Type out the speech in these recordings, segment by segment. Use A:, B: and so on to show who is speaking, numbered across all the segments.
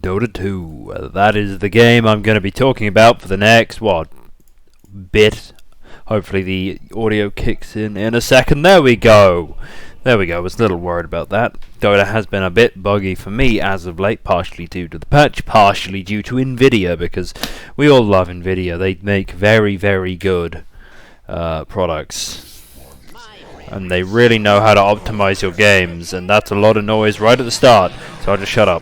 A: Dota 2. That is the game I'm going to be talking about for the next, bit. Hopefully the audio kicks in a second. There we go. I was a little worried about that. Dota has been a bit buggy for me as of late, partially due to the patch, partially due to Nvidia, because we all love Nvidia. They make very, very good products. And they really know how to optimize your games, and that's a lot of noise right at the start, so I'll just shut up.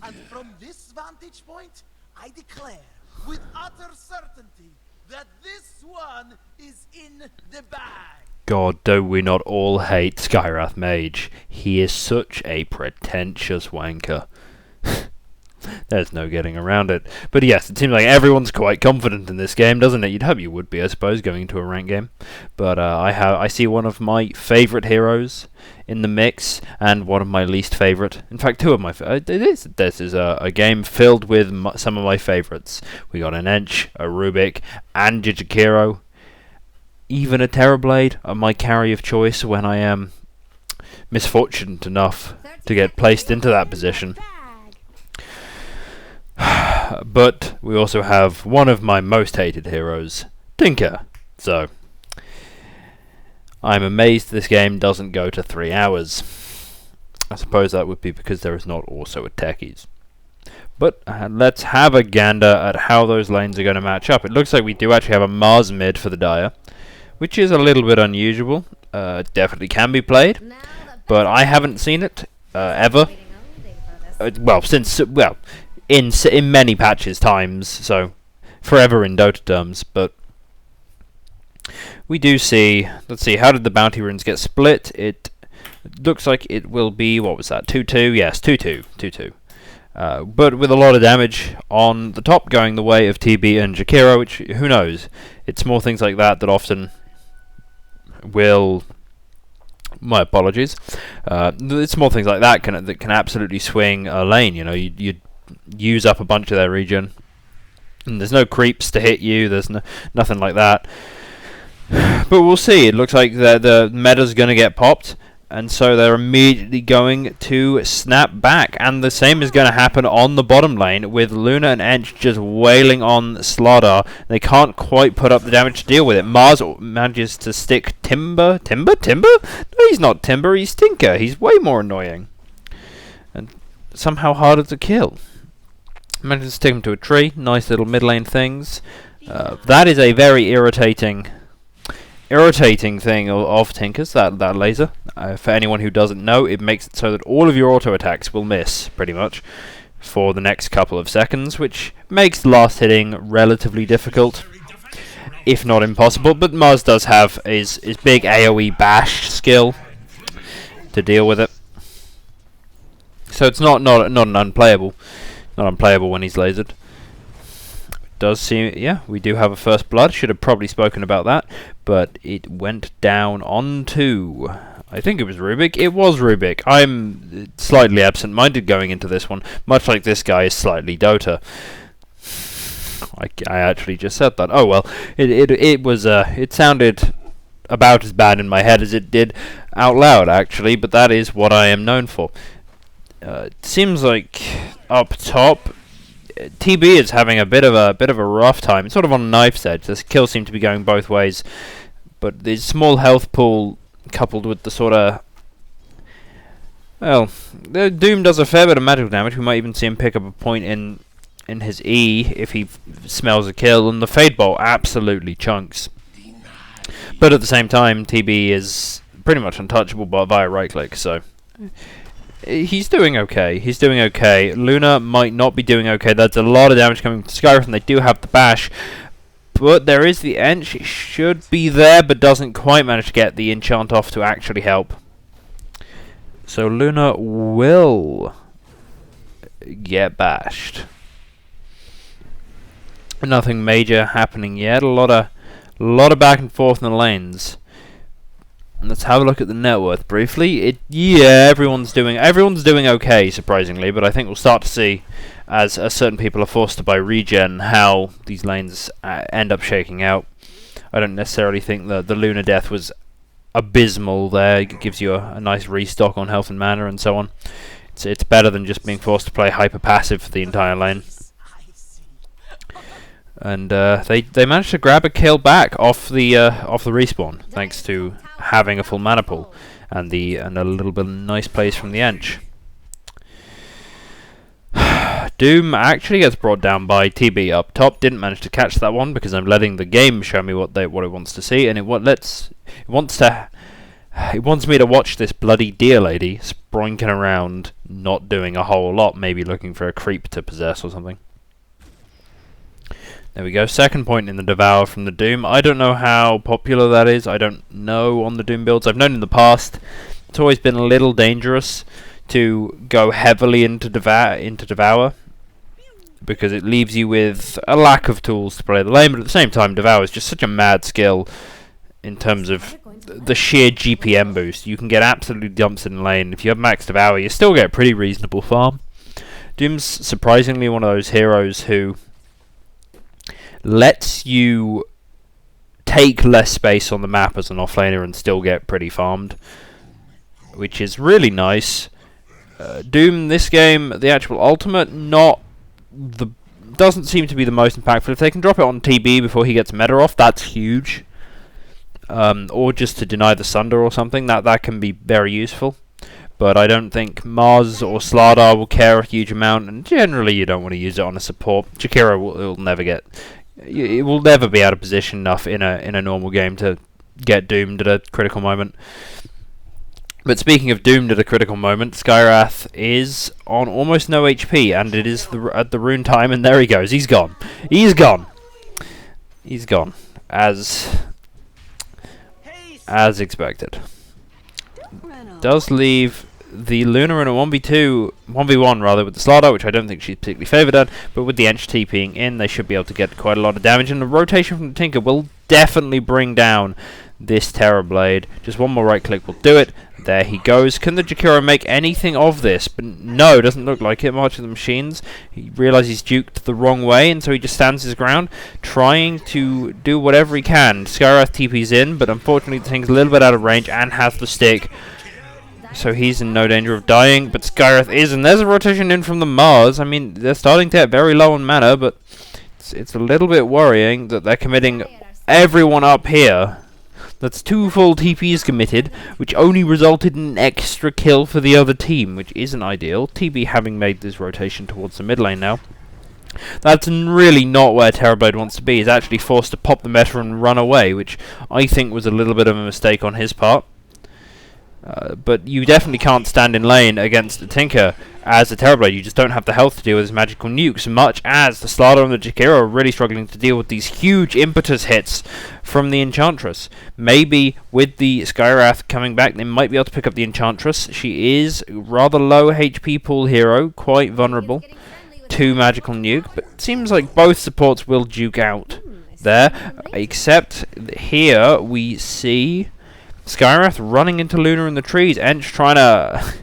B: And from this vantage point, I declare with utter certainty that this one is in the bag.
A: God, do we not all hate Skyrath Mage? He is such a pretentious wanker. There's no getting around it. But yes, it seems like everyone's quite confident in this game, doesn't it? You'd hope you would be, I suppose, going into a ranked game. But I see one of my favourite heroes in the mix, and one of my least favourite. In fact, two of my this is a game filled with some of my favourites. We got an Ench, a Rubik, and a Jakiro. Even a Terrorblade are my carry of choice when I am misfortunate enough to get placed into that position. But we also have one of my most hated heroes, Tinker. So I'm amazed this game doesn't go to 3 hours. I suppose that would be because there is not also a techies. But let's have a gander at how those lanes are going to match up. It looks like we do actually have a Mars mid for the Dire, which is a little bit unusual. Definitely can be played, but I haven't seen it ever. In many patches times, so forever in Dota terms. But we do see, let's see, how did the bounty runes get split? It looks like it will be, what was that, 2-2? Yes, 2-2. But with a lot of damage on the top going the way of TB and Jakiro, which, who knows? It's small things like that that often will... My apologies. It's small things like that can absolutely swing a lane. You know, you use up a bunch of their regen, and there's no creeps to hit you. There's nothing like that. But we'll see. It looks like the meta's going to get popped, and so they're immediately going to snap back. And the same is going to happen on the bottom lane with Luna and Ench just wailing on Slardar. They can't quite put up the damage to deal with it. Mars manages to stick Timber? No, he's not Timber. He's Tinker. He's way more annoying and somehow harder to kill. Managed to stick him to a tree. Nice little mid lane things. That is a very irritating thing of Tinker's, that laser. For anyone who doesn't know, it makes it so that all of your auto attacks will miss, pretty much, for the next couple of seconds, which makes last hitting relatively difficult, if not impossible. But Mars does have his big AoE bash skill to deal with it. So it's not an unplayable. Not unplayable when he's lasered. Does seem, yeah, we do have a first blood. Should have probably spoken about that, but it went down onto, I think it was Rubik. It was Rubik. I'm slightly absent-minded going into this one, much like this guy is slightly Dota. I actually just said that. Oh well, it sounded about as bad in my head as it did out loud, actually. But that is what I am known for. It seems like up top, TB is having a bit of a rough time. It's sort of on a knife's edge. The kills seem to be going both ways, but the small health pool coupled with the sort of, well, the Doom does a fair bit of magical damage. We might even see him pick up a point in his E if he smells a kill, and the Fade Bolt absolutely chunks. But at the same time, TB is pretty much untouchable via right click, so he's doing okay. Luna might not be doing okay. That's a lot of damage coming from Skyrath, and they do have the bash. But there is the Ench. It should be there, but doesn't quite manage to get the enchant off to actually help. So Luna will get bashed. Nothing major happening yet. A lot of back and forth in the lanes. Let's have a look at the net worth briefly. Everyone's doing okay, surprisingly, but I think we'll start to see, as certain people are forced to buy regen, how these lanes end up shaking out. I don't necessarily think the Luna death was abysmal there. It gives you a nice restock on health and mana and so on. It's better than just being forced to play hyper passive for the entire lane. And they managed to grab a kill back off the respawn thanks to having a full mana pool and a little bit of nice plays from the Ench. Doom actually gets brought down by TB up top. Didn't manage to catch that one because I'm letting the game show me what it wants to see, and it wants me to watch this bloody deer lady sprinking around, not doing a whole lot, maybe looking for a creep to possess or something. There we go, second point in the Devour from the Doom. I don't know how popular that is. I don't know on the Doom builds. I've known in the past it's always been a little dangerous to go heavily into Devour because it leaves you with a lack of tools to play the lane, but at the same time Devour is just such a mad skill in terms of the sheer GPM boost. You can get absolutely dumps in lane. If you have max Devour, you still get pretty reasonable farm. Doom's surprisingly one of those heroes who lets you take less space on the map as an offlaner and still get pretty farmed, which is really nice. Doom this game, the actual ultimate, doesn't seem to be the most impactful. If they can drop it on TB before he gets meta off, that's huge. Or just to deny the Sunder or something, that can be very useful. But I don't think Mars or Slardar will care a huge amount, and generally you don't want to use it on a support. Jakiro will never get... It will never be out of position enough in a normal game to get doomed at a critical moment. But speaking of doomed at a critical moment, Skywrath is on almost no HP, and it is at the rune time, and there he goes. He's gone. He's gone. He's gone. As expected. Does leave the Luna in a 1v1 rather, with the Slardar, which I don't think she's particularly favoured at, but with the Ench TPing in, they should be able to get quite a lot of damage, and the rotation from the Tinker will definitely bring down this Terrorblade. Just one more right click will do it. There he goes. Can the Jakiro make anything of this? But no, doesn't look like it. March of the Machines. He realises he's duked the wrong way, and so he just stands his ground, trying to do whatever he can. Skywrath TP's in, but unfortunately the thing's a little bit out of range and has the stick, so he's in no danger of dying. But Skywrath is, and there's a rotation in from the Mars. I mean, they're starting to get very low on mana, but it's a little bit worrying that they're committing everyone up here. That's 2 full TPs committed, which only resulted in an extra kill for the other team, which isn't ideal. TB having made this rotation towards the mid lane now. That's really not where Terrorblade wants to be. He's actually forced to pop the meta and run away, which I think was a little bit of a mistake on his part. But you definitely can't stand in lane against the Tinker as a Terrorblade. You just don't have the health to deal with his magical nukes, much as the Slardar and the Jakiro are really struggling to deal with these huge impetus hits from the Enchantress. Maybe with the Skywrath coming back, they might be able to pick up the Enchantress. She is rather low HP pool hero, quite vulnerable to magical nuke, but it seems like both supports will duke out there, except here we see Skywrath running into Luna in the trees. Ench trying to...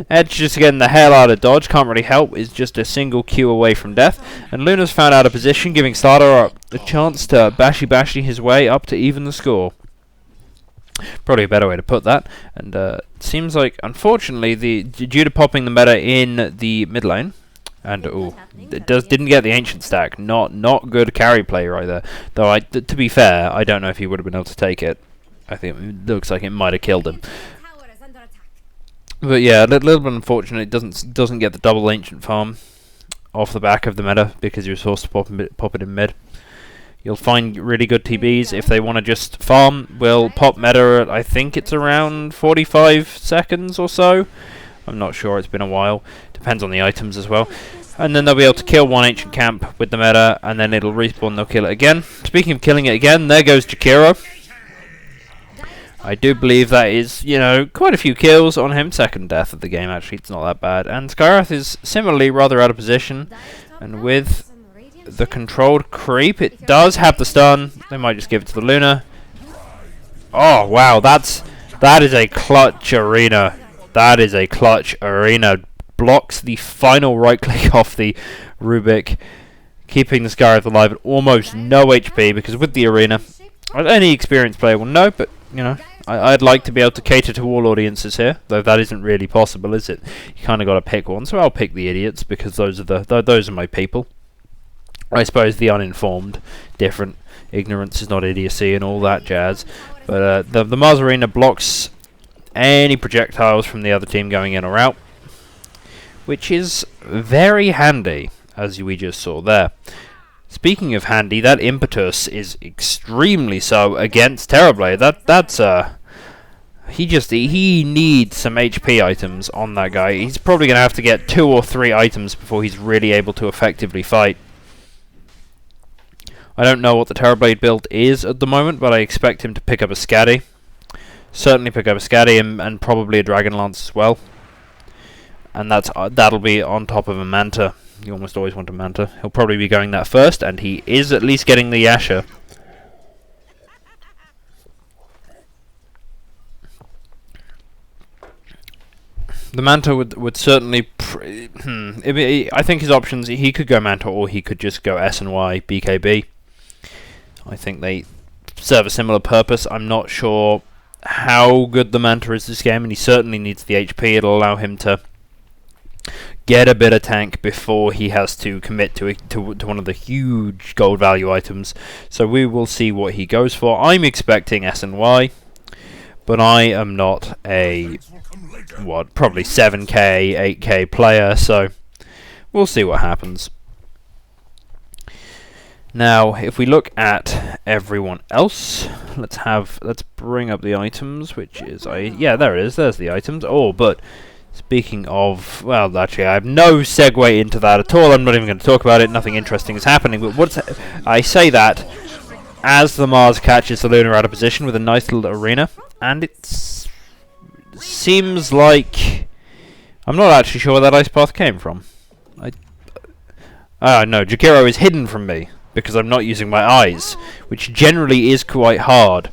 A: Edge just getting the hell out of dodge. Can't really help. Is just a single Q away from death. And Luna's found out of position, giving Slardar a chance to bashy his way up to even the score. Probably a better way to put that. And it seems like, unfortunately, due to popping the meta in the mid lane, and didn't get the ancient stack. Not good carry play right there. Though to be fair, I don't know if he would have been able to take it. I think it looks like it might have killed him. But yeah, a little bit unfortunate. It doesn't get the double ancient farm off the back of the meta because he was forced to pop it in mid. You'll find really good TBs if they want to just farm. Will pop meta at, I think it's around 45 seconds or so. I'm not sure. It's been a while. Depends on the items as well. And then they'll be able to kill one ancient camp with the meta, and then it'll respawn. They'll kill it again. Speaking of killing it again, there goes Jakiro. I do believe that is, quite a few kills on him. Second death of the game, actually. It's not that bad. And Skywrath is similarly rather out of position. And with the controlled creep, it does have the stun. They might just give it to the Luna. Oh, wow. That is a clutch arena. That is a clutch arena. Blocks the final right click off the Rubik, keeping the Skywrath alive at almost no HP, because with the arena, any experienced player will know, but, I'd like to be able to cater to all audiences here, though that isn't really possible, is it? You kind of got to pick one, so I'll pick the idiots because those are my people. I suppose the uninformed, different. Ignorance is not idiocy and all that jazz. But the Mars Arena blocks any projectiles from the other team going in or out, which is very handy, as we just saw there. Speaking of handy, that impetus is extremely so against Terrorblade. He needs some HP items on that guy. He's probably going to have to get 2 or 3 items before he's really able to effectively fight. I don't know what the Terrorblade build is at the moment, but I expect him to pick up a Scatty. Certainly pick up a Scatty and probably a Dragon Lance as well. And that'll be on top of a Manta. You almost always want a Manta. He'll probably be going that first, and he is at least getting the Yasha. The Manta would certainly... I think his options... He could go Manta, or he could just go SNY, BKB. I think they serve a similar purpose. I'm not sure how good the Manta is this game, and he certainly needs the HP. It'll allow him to get a bit of tank before he has to commit to one of the huge gold value items. So we will see what he goes for. I'm expecting SNY, but I am not a probably 7k, 8k player, so we'll see what happens. Now, if we look at everyone else, let's bring up the items, which is yeah, there it is. There's the items. Oh, but speaking of, well, actually, I have no segue into that at all. I'm not even going to talk about it. Nothing interesting is happening. But I say that as the Mars catches the Luna out of position with a nice little arena, and it seems like I'm not actually sure where that ice path came from. No, Jakiro is hidden from me because I'm not using my eyes, which generally is quite hard.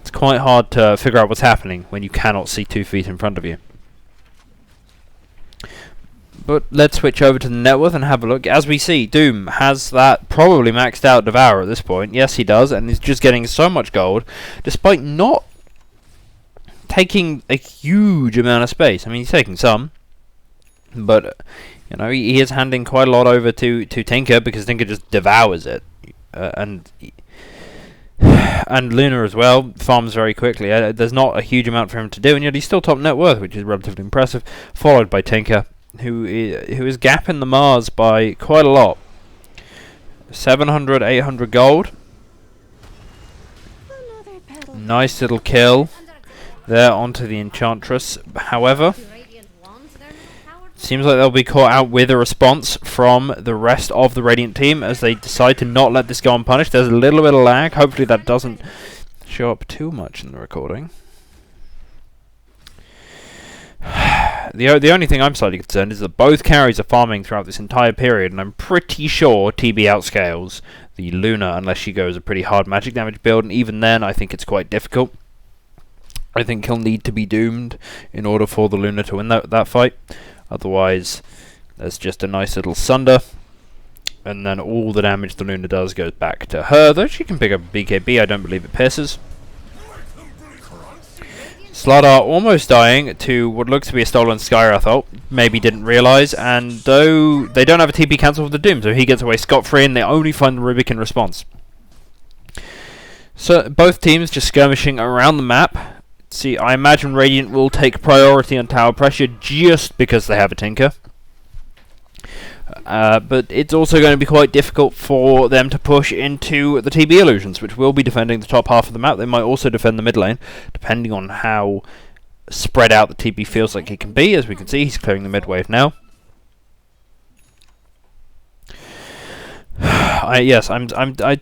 A: It's quite hard to figure out what's happening when you cannot see 2 feet in front of you. But let's switch over to the net worth and have a look. As we see, Doom has that probably maxed out Devour at this point. Yes, he does, and he's just getting so much gold, despite not taking a huge amount of space. I mean, he's taking some, but you know, he is handing quite a lot over to Tinker because Tinker just devours it, and Luna as well farms very quickly. There's not a huge amount for him to do, and yet he's still top net worth, which is relatively impressive. Followed by Tinker, who is gapping the Mars by quite a lot. 700, 800 gold. Nice little kill there onto the Enchantress. However, seems like they'll be caught out with a response from the rest of the Radiant team as they decide to not let this go unpunished. There's a little bit of lag. Hopefully that doesn't show up too much in the recording. The only thing I'm slightly concerned is that both carries are farming throughout this entire period, and I'm pretty sure TB outscales the Luna unless she goes a pretty hard magic damage build, and even then I think it's quite difficult. I think he'll need to be doomed in order for the Luna to win that fight. Otherwise, there's just a nice little sunder, and then all the damage the Luna does goes back to her, though she can pick up BKB, I don't believe it pierces. Slardar almost dying to what looks to be a stolen Skywrath ult, maybe didn't realise, and though they don't have a TP cancel for the Doom, so he gets away scot-free, and they only find the Rubik in response. So both teams just skirmishing around the map. See, I imagine Radiant will take priority on tower pressure just because they have a Tinker. But it's also going to be quite difficult for them to push into the TB Illusions, which will be defending the top half of the map. They might also defend the mid lane, depending on how spread out the TB feels like he can be. As we can see, he's clearing the mid wave now. I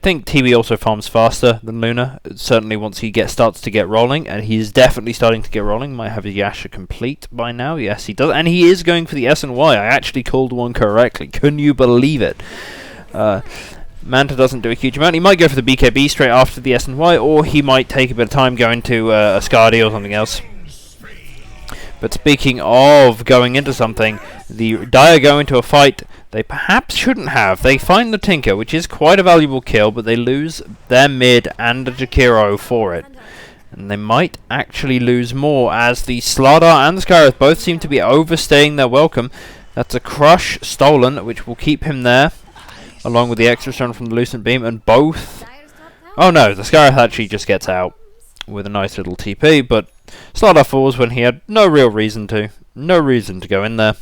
A: think TB also farms faster than Luna. Certainly once he starts to get rolling, and he is definitely starting to get rolling. Might have a Yasha complete by now. Yes, he does, and he is going for the S and Y. I actually called one correctly. Couldn't you believe it? Manta doesn't do a huge amount. He might go for the BKB straight after the S and Y, or he might take a bit of time going to a Skadi or something else. But speaking of going into something, the Dire go into a fight they perhaps shouldn't have. They find the Tinker, which is quite a valuable kill, but they lose their mid and a Jakiro for it. And they might actually lose more, as the Slardar and the Skyreth both seem to be overstaying their welcome. That's a crush stolen, which will keep him there, along with the extra stone from the Lucent Beam, and both... Oh no, the Skyreth actually just gets out with a nice little TP, but Slardar falls when he had no real reason to. No reason to go in there.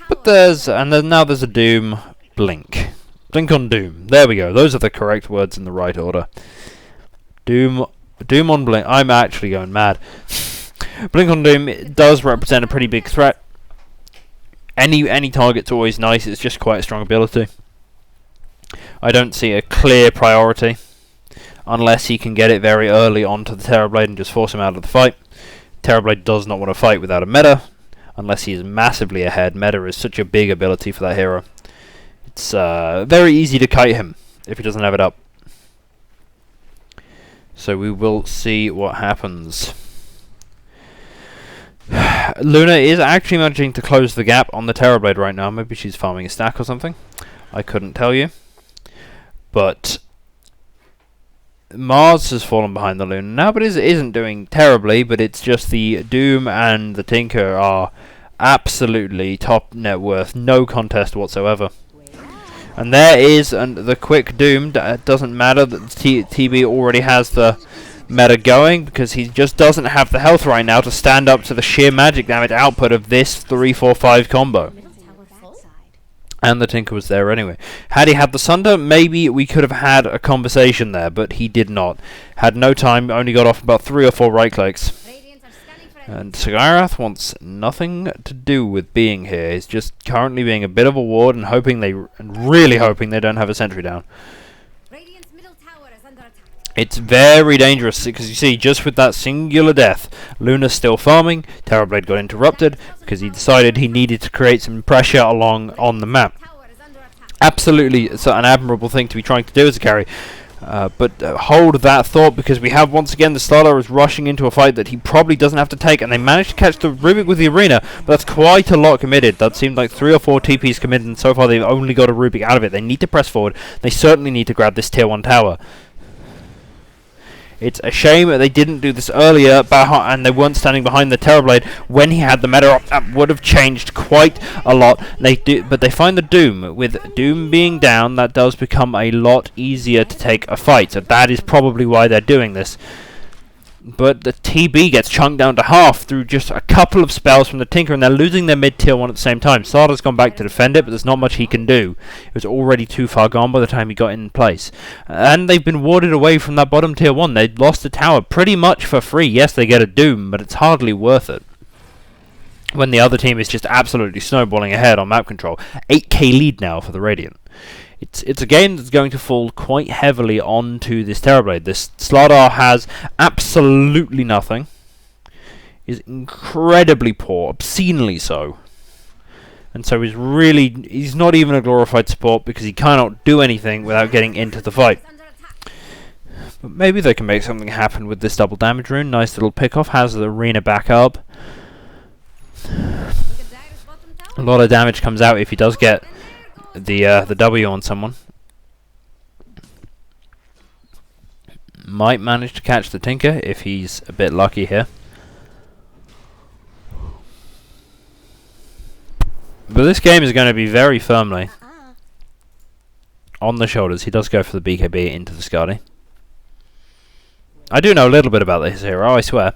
A: But there's... and then now there's a Doom Blink. Blink on Doom. There we go. Those are the correct words in the right order. Doom on Blink. I'm actually going mad. Blink on Doom does represent a pretty big threat. Any target's always nice. It's just quite a strong ability. I don't see a clear priority unless he can get it very early onto the Terrorblade and just force him out of the fight. Terrorblade does not want to fight without a meta unless he is massively ahead. Meta is such a big ability for that hero. It's very easy to kite him if he doesn't have it up. So we will see what happens. Luna is actually managing to close the gap on the Terrorblade right now. Maybe she's farming a stack or something. I couldn't tell you. But Mars has fallen behind the Luna now, but it isn't doing terribly. But it's just the Doom and the Tinker are absolutely top net worth. No contest whatsoever. And there is the quick Doom. It doesn't matter that TB already has the meta going, because he just doesn't have the health right now to stand up to the sheer magic damage output of this 3-4-5 combo. And the Tinker was there anyway. Had he had the Sunder, maybe we could have had a conversation there, but he did not. Had no time, only got off about 3 or 4 right clicks. And Skyreth wants nothing to do with being here. He's just currently being a bit of a ward and really hoping they don't have a sentry down. It's very dangerous, because you see, just with that singular death, Luna's still farming. Terrorblade got interrupted because he decided he needed to create some pressure along on the map. Absolutely, it's an admirable thing to be trying to do as a carry. But hold that thought, because we have once again the Slardar is rushing into a fight that he probably doesn't have to take, and they managed to catch the Rubik with the Arena, but that's quite a lot committed. That seemed like 3 or 4 TPs committed, and so far they've only got a Rubik out of it. They need to press forward. They certainly need to grab this tier 1 tower. It's a shame that they didn't do this earlier, and they weren't standing behind the Terrorblade when he had the meta up. That would have changed quite a lot. But they find the Doom. With Doom being down, that does become a lot easier to take a fight. So that is probably why they're doing this. But the TB gets chunked down to half through just a couple of spells from the Tinker, and they're losing their mid-tier 1 at the same time. Sardar's gone back to defend it, but there's not much he can do. It was already too far gone by the time he got in place. And they've been warded away from that bottom tier 1. They lost the tower pretty much for free. Yes, they get a Doom, but it's hardly worth it when the other team is just absolutely snowballing ahead on map control. 8k lead now for the Radiant. It's a game that's going to fall quite heavily onto this Terrorblade. This Slardar has absolutely nothing. Is incredibly poor, obscenely so. And so he's not even a glorified support, because he cannot do anything without getting into the fight. But maybe they can make something happen with this double damage rune. Nice little pick-off, has the Arena back up. A lot of damage comes out if he does get the W on someone. Might manage to catch the Tinker if he's a bit lucky here. But this game is going to be very firmly on the shoulders. He does go for the BKB into the Skadi. I do know a little bit about this hero, I swear.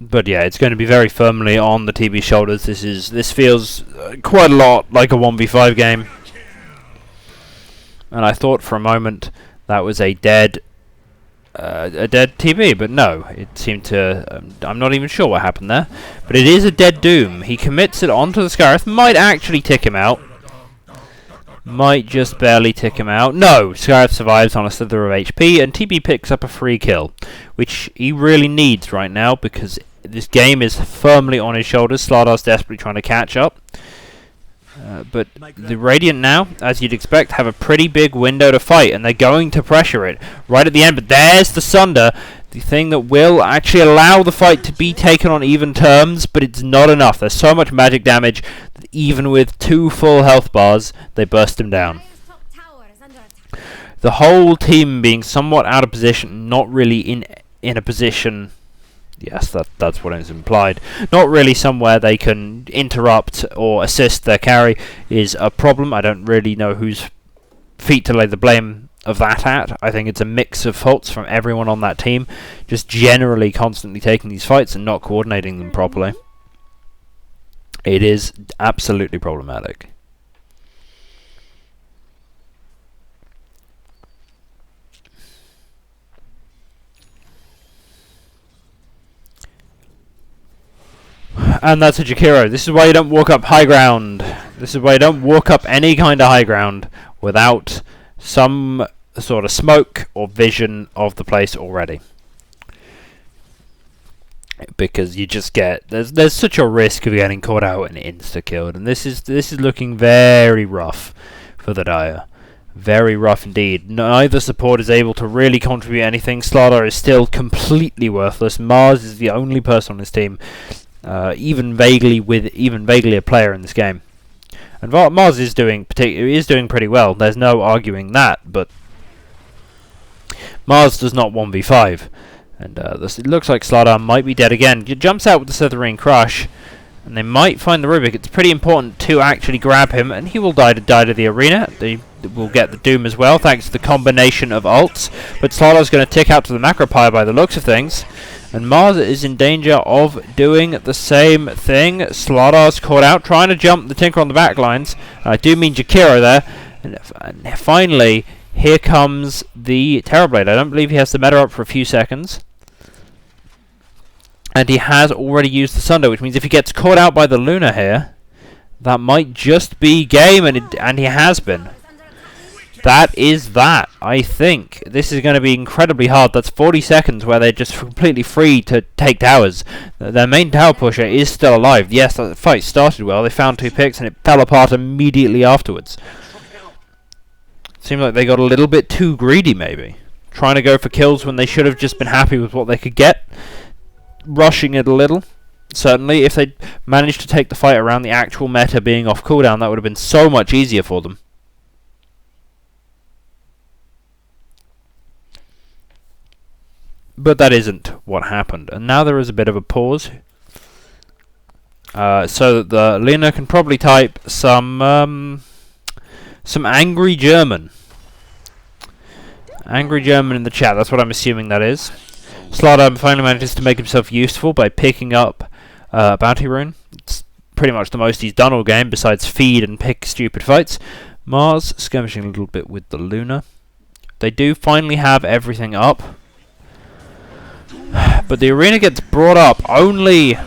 A: But yeah, it's going to be very firmly on the TB shoulders. This feels quite a lot like a 1v5 game. And I thought for a moment that was a dead TB, but no, it seemed to. I'm not even sure what happened there, but it is a dead Doom. He commits it onto the Skyreth. Might actually tick him out. Might just barely tick him out. No, Skyreth survives on a slither of HP, and TB picks up a free kill, which he really needs right now, because this game is firmly on his shoulders. Slardar's desperately trying to catch up. But the Radiant now, as you'd expect, have a pretty big window to fight, and they're going to pressure it right at the end. But there's the Sunder, the thing that will actually allow the fight to be taken on even terms, but it's not enough. There's so much magic damage that even with 2 full health bars, they burst him down. the whole team being somewhat out of position, not really in a position. Yes, that's what is implied. Not really somewhere they can interrupt or assist their carry is a problem. I don't really know whose feet to lay the blame of that at. I think it's a mix of faults from everyone on that team, just generally constantly taking these fights and not coordinating them properly. It is absolutely problematic. And that's a Jakiro. This is why you don't walk up high ground. This is why you don't walk up any kind of high ground without some sort of smoke or vision of the place already. Because you just get there's such a risk of getting caught out and insta killed, and this is looking very rough for the Dire. Very rough indeed. Neither support is able to really contribute anything. Slardar is still completely worthless. Mars is the only person on his team even vaguely a player in this game. And Mars is doing pretty well. There's no arguing that, but Mars does not 1v5. And it looks like Slardar might be dead again. He jumps out with the Slytherin Crush, and they might find the Rubik. It's pretty important to actually grab him, and he will die to the arena. They will get the Doom as well, thanks to the combination of ults. But Slardar's going to tick out to the Macropire by the looks of things. And Mars is in danger of doing the same thing. Slardar's caught out, trying to jump the Tinker on the back lines. I do mean Jakiro there. And finally, here comes the Terrorblade. I don't believe he has the meta up for a few seconds. And he has already used the Sunder, which means if he gets caught out by the Luna here, that might just be game, and he has been. That is that, I think. This is going to be incredibly hard. That's 40 seconds where they're just completely free to take towers. Their main tower pusher is still alive. Yes, the fight started well. They found 2 picks and it fell apart immediately afterwards. Seemed like they got a little bit too greedy, maybe. Trying to go for kills when they should have just been happy with what they could get. Rushing it a little. Certainly, if they managed to take the fight around the actual meta being off cooldown, that would have been so much easier for them. But that isn't what happened. And now there is a bit of a pause. So that the Lena can probably type some angry German. Angry German in the chat, that's what I'm assuming that is. Slardar finally manages to make himself useful by picking up Bounty Rune. It's pretty much the most he's done all game, besides feed and pick stupid fights. Mars skirmishing a little bit with the Luna. They do finally have everything up. But the arena gets brought up only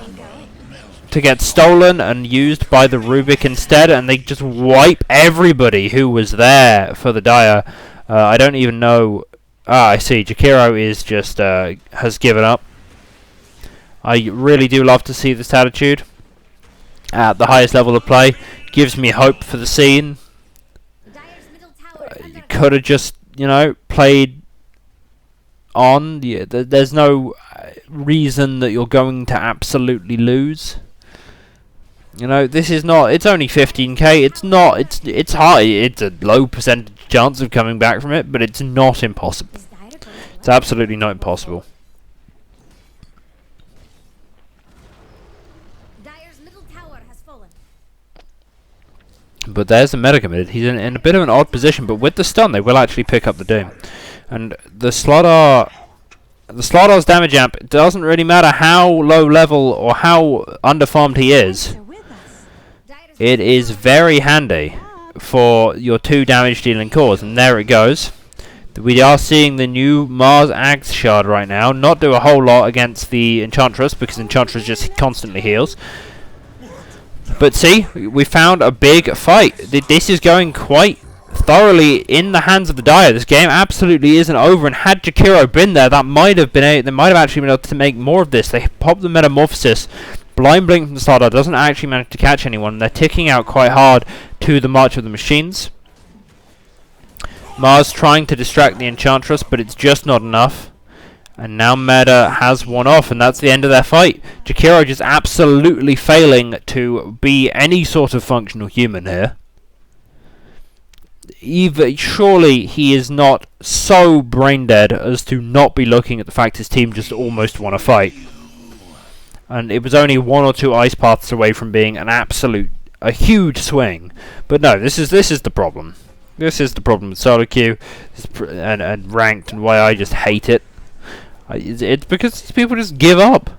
A: to get stolen and used by the Rubik instead, and they just wipe everybody who was there for the Dire. I don't even know. I see. Jakiro is just has given up. I really do love to see this attitude at the highest level of play. Gives me hope for the scene. You could have just, played on. Yeah, there's no reason that you're going to absolutely lose. This is not. It's only 15k. It's not. It's high. It's a low percentage chance of coming back from it, but it's not impossible. It's absolutely not impossible.
C: Dire's middle tower has fallen.
A: But there's the meta committed. He's in a bit of an odd position, but with the stun, they will actually pick up the Doom. And the Slardar's damage amp, it doesn't really matter how low level or how underfarmed he is. It is very handy for your 2 damage dealing cores, and there it goes. We are seeing the new Mars Axe Shard right now not do a whole lot against the Enchantress, because Enchantress just constantly heals. But see, we found a big fight. This is going quite thoroughly in the hands of the Dire. This game absolutely isn't over, and had Jakiro been there, they might have actually been able to make more of this. They popped the Metamorphosis. Blind Blink from the Slardar doesn't actually manage to catch anyone. They're ticking out quite hard to the March of the Machines. Mars trying to distract the Enchantress, but it's just not enough. And now Meta has one off, and that's the end of their fight. Jakiro just absolutely failing to be any sort of functional human here. surely he is not so brain dead as to not be looking at the fact his team just almost won a fight. And it was only 1 or 2 ice paths away from being a huge swing. But no, this is the problem. This is the problem with solo queue and ranked, and why I just hate it. It's because these people just give up.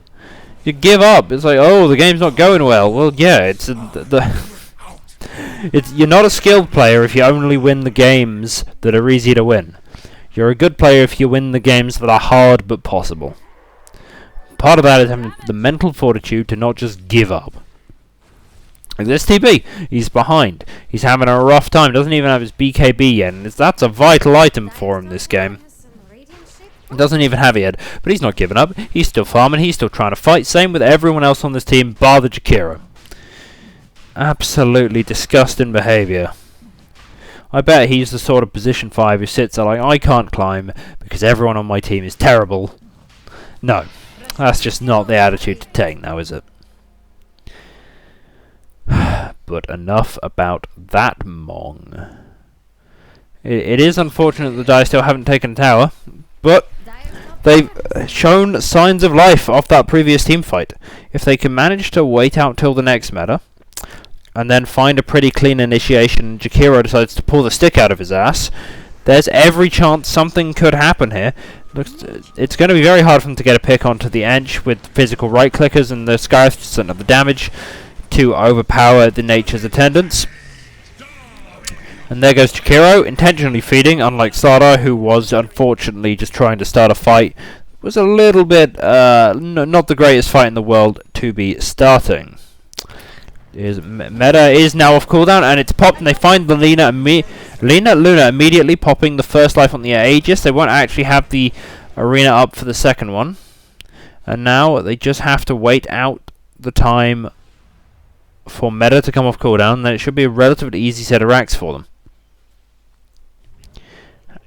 A: You give up. It's like, oh, the game's not going well. Well, yeah, you're not a skilled player if you only win the games that are easy to win. You're a good player if you win the games that are hard but possible. Part of that is having the mental fortitude to not just give up. Like this TB, he's behind. He's having a rough time. Doesn't even have his BKB yet, and that's a vital item for him this game. Doesn't even have it yet, but he's not giving up. He's still farming. He's still trying to fight. Same with everyone else on this team, bar the Jakiro. Absolutely disgusting behaviour. I bet he's the sort of position 5 who sits there like, I can't climb because everyone on my team is terrible. No, that's just not the attitude to take now, is it? But enough about that, Mong. It is unfortunate the Dire still haven't taken a tower, but they've shown signs of life off that previous team fight. If they can manage to wait out till the next meta, and then find a pretty clean initiation, and Jakiro decides to pull the stick out of his ass, there's every chance something could happen here. It's going to be very hard for them to get a pick onto the Ench with physical right clickers and the Scarifs and the damage to overpower the Nature's attendants. And there goes Jakiro, intentionally feeding, unlike Slardar, who was unfortunately just trying to start a fight. It was a little bit, not the greatest fight in the world to be starting. Meta is now off cooldown, and it's popped, and they find the Luna immediately popping the first life on the Aegis. They won't actually have the arena up for the second one. And now they just have to wait out the time for Meta to come off cooldown, then it should be a relatively easy set of racks for them.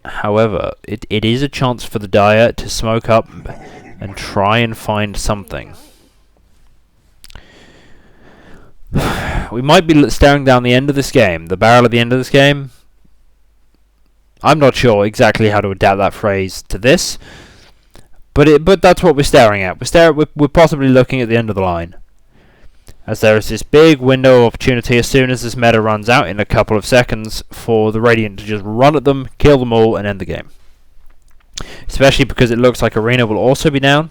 A: However, it is a chance for the Dire to smoke up and try and find something. We might be staring down the end of this game, the barrel at the end of this game. I'm not sure exactly how to adapt that phrase to this, but that's what we're staring at. We're possibly looking at the end of the line, as there is this big window of opportunity as soon as this meta runs out in a couple of seconds for the Radiant to just run at them, kill them all, and end the game. Especially because it looks like Arena will also be down.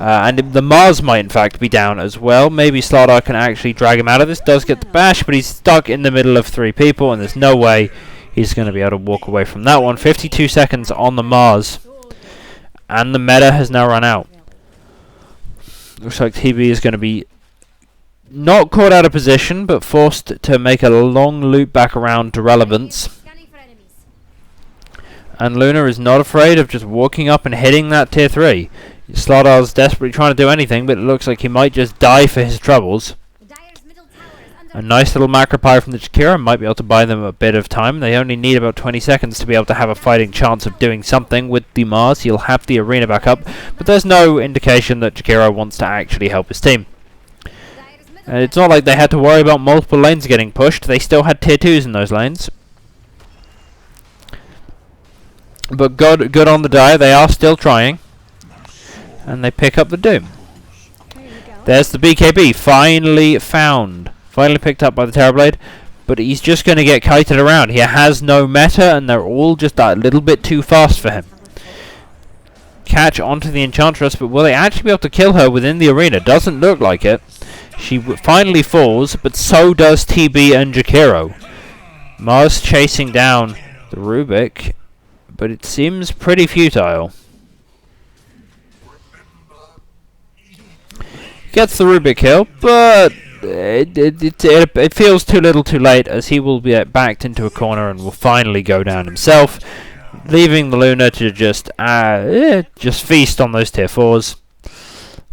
A: And the Mars might in fact be down as well. Maybe Slardar can actually drag him out of this. Does get the bash, but he's stuck in the middle of 3 people, and there's no way he's going to be able to walk away from that one. 52 seconds on the Mars. And the meta has now run out. Looks like TB is going to be not caught out of position, but forced to make a long loop back around to relevance. And Luna is not afraid of just walking up and hitting that tier 3. Slardar's desperately trying to do anything, but it looks like he might just die for his troubles. A nice little macro pyre from the Jakiro might be able to buy them a bit of time. They only need about 20 seconds to be able to have a fighting chance of doing something with the Mars. He'll have the arena back up, but there's no indication that Jakiro wants to actually help his team. It's not like they had to worry about multiple lanes getting pushed. They still had tier 2s in those lanes. But good on the Dire. They are still trying. And they pick up the Doom. There's the BKB. Finally found. Finally picked up by the Terrorblade. But he's just going to get kited around. He has no meta, and they're all just a little bit too fast for him. Catch onto the Enchantress, but will they actually be able to kill her within the arena? Doesn't look like it. She finally falls, but so does TB and Jakiro. Mars chasing down the Rubik, but it seems pretty futile. Gets the Rubik kill, but it feels too little too late, as he will be backed into a corner and will finally go down himself, leaving the Luna to just feast on those tier 4s.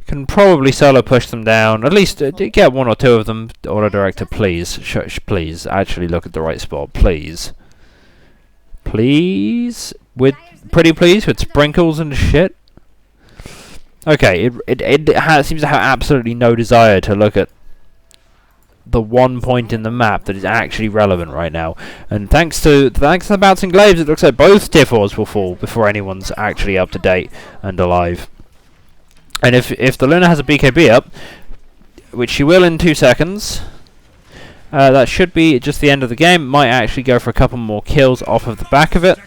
A: Can probably solo push them down, at least get 1 or 2 of them. Auto director, please, please, actually look at the right spot, please. Please? Pretty please, with sprinkles and shit? Okay, it seems to have absolutely no desire to look at the one point in the map that is actually relevant right now. And thanks to the bouncing glaives, it looks like both tier 4s will fall before anyone's actually up to date and alive. And if the Luna has a BKB up, which she will in 2 seconds, that should be just the end of the game. Might actually go for a couple more kills off of the back of it.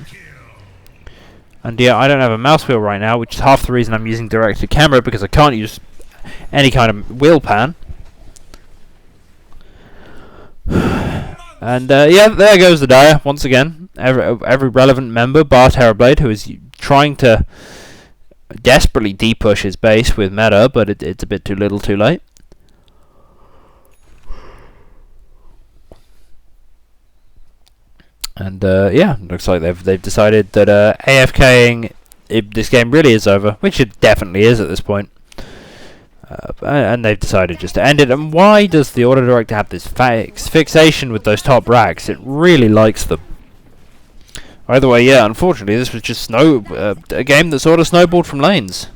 A: And yeah, I don't have a mouse wheel right now, which is half the reason I'm using direct to camera, because I can't use any kind of wheel pan. And yeah, there goes the Dire once again. Every relevant member, bar Terrorblade, who is trying to desperately de-push his base with meta, but it's a bit too little, too late. And yeah, looks like they've decided that AFKing this game really is over, which it definitely is at this point. And they've decided just to end it. And why does the auto director have this fixation with those top racks? It really likes them. Either way, yeah, unfortunately, this was just a game that sort of snowballed from lanes.